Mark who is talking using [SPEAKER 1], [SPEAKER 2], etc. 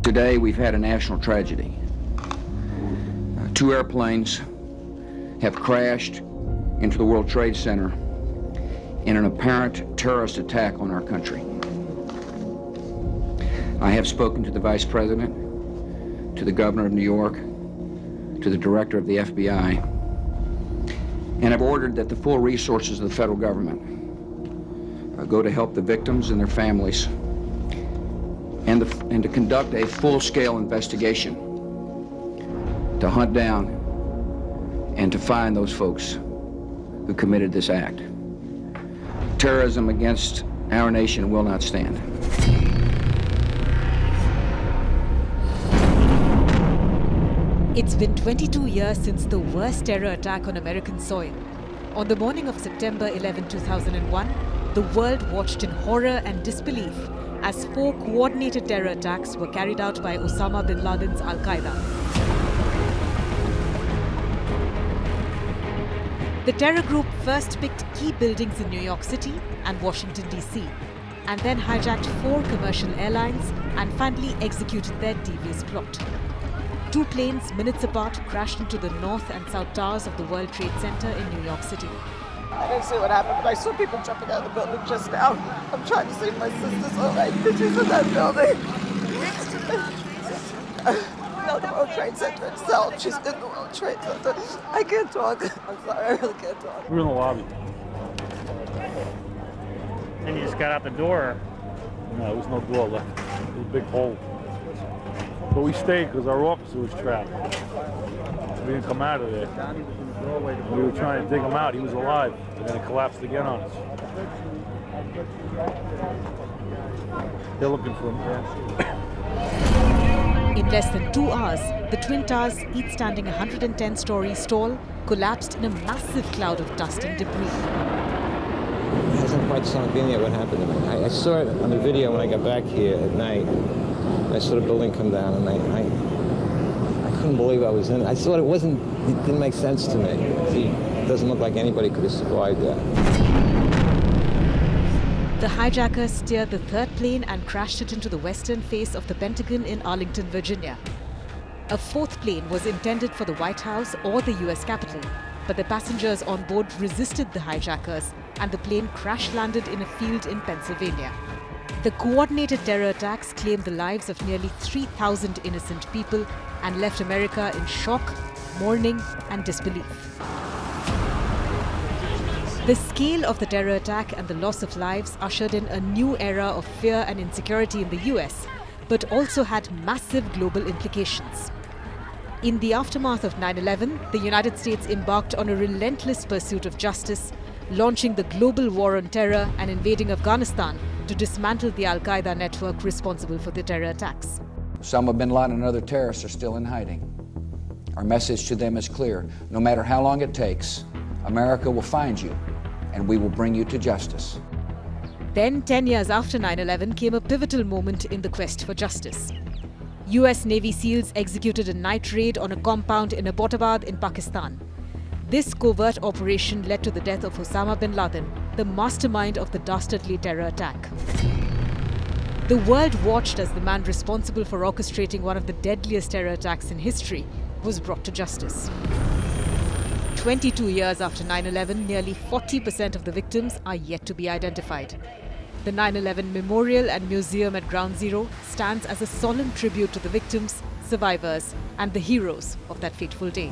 [SPEAKER 1] Today, we've had a national tragedy. Two airplanes have crashed into the World Trade Center in an apparent terrorist attack on our country. I have spoken to the Vice President, to the Governor of New York, to the Director of the FBI, and have ordered that the full resources of the federal government go to help the victims and their families, and to conduct a full-scale investigation to hunt down and to find those folks who committed this act. Terrorism against our nation will not stand.
[SPEAKER 2] It's been 22 years since the worst terror attack on American soil. On the morning of September 11, 2001, the world watched in horror and disbelief as 4 coordinated terror attacks were carried out by Osama bin Laden's Al-QAEDA. The terror group first picked key buildings in New York City and Washington, D.C., and then hijacked 4 commercial airlines and finally executed their devious plot. 2 planes, minutes apart, crashed into the north and south towers of the World Trade Center in New York City.
[SPEAKER 3] I didn't see what happened, but I saw people jumping out of the building just now. I'm trying to save my sister's all right pictures of that building. No, the World Trade Center itself. She's in the World Trade Center. I can't talk. I'm sorry, I really can't talk.
[SPEAKER 4] We're in the lobby.
[SPEAKER 5] And you just got out the door.
[SPEAKER 4] No, there was no door left. It was a big hole. But we stayed because our officer was trapped. We didn't come out of there. We were trying to dig him out. He was alive. And then it collapsed again on us. They're looking for him. Yeah.
[SPEAKER 2] In less than 2 hours, the Twin Towers, each standing 110 stories tall, collapsed in a massive cloud of dust and debris.
[SPEAKER 6] It hasn't quite sunk in yet what happened to me. I saw it on the video when I got back here at night. I saw the building come down, and I couldn't believe I was in it. I thought it didn't make sense to me. See, it doesn't look like anybody could have survived that.
[SPEAKER 2] The hijackers steered the 3rd plane and crashed it into the western face of the Pentagon in Arlington, Virginia. A 4th plane was intended for the White House or the US Capitol, but the passengers on board resisted the hijackers, and the plane crash-landed in a field in Pennsylvania. The coordinated terror attacks claimed the lives of nearly 3,000 innocent people and left America in shock, mourning, and disbelief. The scale of the terror attack and the loss of lives ushered in a new era of fear and insecurity in the US, but also had massive global implications. In the aftermath of 9/11, the United States embarked on a relentless pursuit of justice, launching the global war on terror and invading Afghanistan to dismantle the Al-QAEDA network responsible for the terror attacks.
[SPEAKER 1] Osama bin Laden and other terrorists are still in hiding. Our message to them is clear. No matter how long it takes, America will find you, and we will bring you to justice.
[SPEAKER 2] Then, 10 years after 9/11, came a pivotal moment in the quest for justice. US Navy SEALs executed a night raid on a compound in Abbottabad in Pakistan. This covert operation led to the death of Osama bin Laden, the mastermind of the dastardly terror attack. The world watched as the man responsible for orchestrating one of the deadliest terror attacks in history was brought to justice. 22 years after 9/11, nearly 40% of the victims are yet to be identified. The 9/11 Memorial and Museum at Ground Zero stands as a solemn tribute to the victims, survivors, and the heroes of that fateful day.